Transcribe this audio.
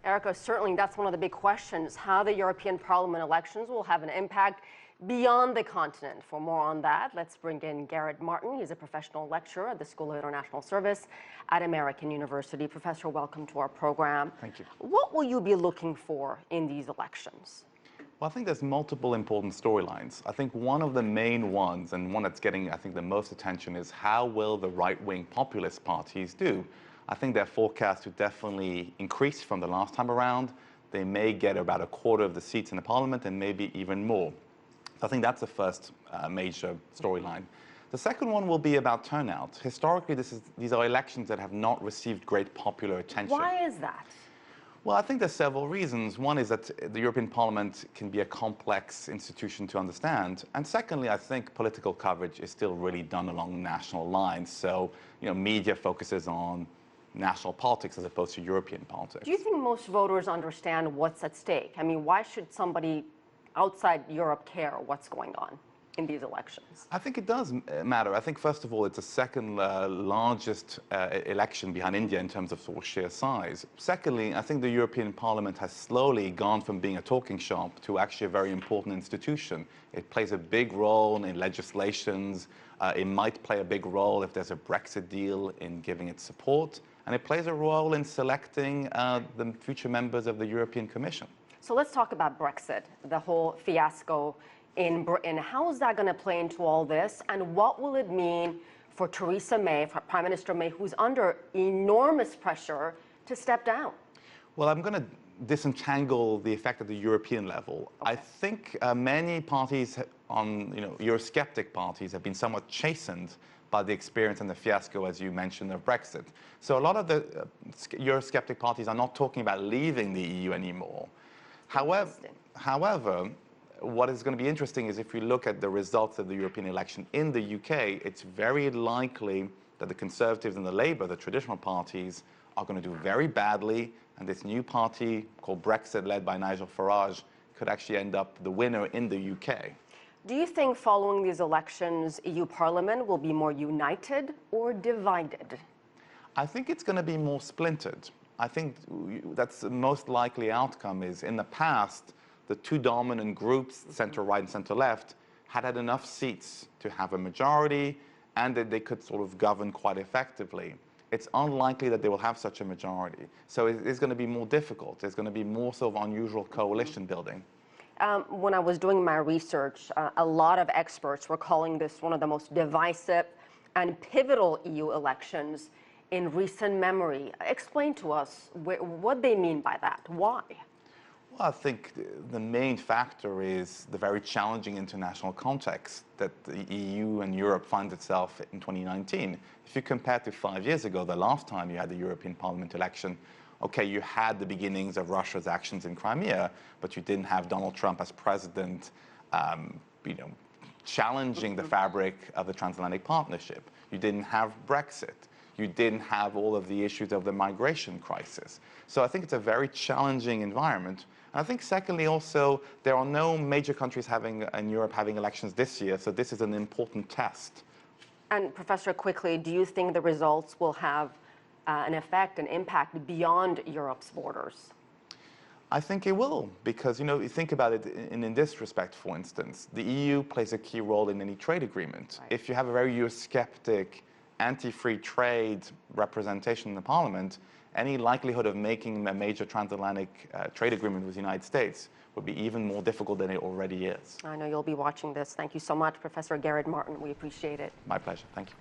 Erica, certainly that's one of the big questions, how the European Parliament elections will have an impact beyond the continent. For more on that, let's bring in Garret Martin. He's a professional lecturer at the School of International Service at American University. Professor, welcome to our program. Thank you. What will you be looking for in these elections? Well, I think there's multiple important storylines. I think one of the main ones, and one that's getting, I think, the most attention, is how will the right-wing populist parties do? I think their forecast to definitely increase from the last time around. They may get about a quarter of the seats in the parliament and maybe even more. So I think that's the first major storyline. The second one will be about turnout. Historically, these are elections that have not received great popular attention. Why is that? Well, I think there's several reasons. One is that the European Parliament can be a complex institution to understand. And secondly, I think political coverage is still really done along national lines. So, media focuses on national politics as opposed to European politics. Do you think most voters understand what's at stake? I mean, why should somebody outside Europe care what's going on in these elections? I think it does matter. I think, first of all, it's the second largest election behind India in terms of sort of sheer size. Secondly, I think the European Parliament has slowly gone from being a talking shop to actually a very important institution. It plays a big role in legislations. It might play a big role if there's a Brexit deal in giving it support. And it plays a role in selecting the future members of the European Commission. So let's talk about Brexit, the whole fiasco in Britain. How is that going to play into all this? And what will it mean for Theresa May, for Prime Minister May, who's under enormous pressure to step down? Well, I'm going to disentangle the effect at the European level. Okay. I think many parties Eurosceptic parties have been somewhat chastened by the experience and the fiasco, as you mentioned, of Brexit. So a lot of the Eurosceptic parties are not talking about leaving the EU anymore. However, what is going to be interesting is if we look at the results of the European election in the UK, it's very likely that the Conservatives and the Labour, the traditional parties, are going to do very badly, and this new party called Brexit, led by Nigel Farage, could actually end up the winner in the UK. Do you think following these elections, EU Parliament will be more united or divided? I think it's going to be more splintered. I think that's the most likely outcome. Is in the past, the two dominant groups, centre-right and centre-left, had enough seats to have a majority and that they could sort of govern quite effectively. It's unlikely that they will have such a majority. So it's going to be more difficult. There's going to be more sort of unusual coalition building. When I was doing my research, a lot of experts were calling this one of the most divisive and pivotal EU elections in recent memory. Explain to us what they mean by that. Why? Well, I think the main factor is the very challenging international context that the EU and Europe finds itself in 2019. If you compare to 5 years ago, the last time you had the European Parliament election, okay, you had the beginnings of Russia's actions in Crimea, but you didn't have Donald Trump as president, challenging the fabric of the transatlantic partnership. You didn't have Brexit. You didn't have all of the issues of the migration crisis. So I think it's a very challenging environment. And I think secondly also, there are no major countries in Europe having elections this year, so this is an important test. And Professor, quickly, do you think the results will have an effect, an impact beyond Europe's borders? I think it will, because, you think about it in this respect, for instance, the EU plays a key role in any trade agreement. Right. If you have a very Eurosceptic, anti-free trade representation in the Parliament, any likelihood of making a major transatlantic trade agreement with the United States would be even more difficult than it already is. I know you'll be watching this. Thank you so much, Professor Garret Martin. We appreciate it. My pleasure. Thank you.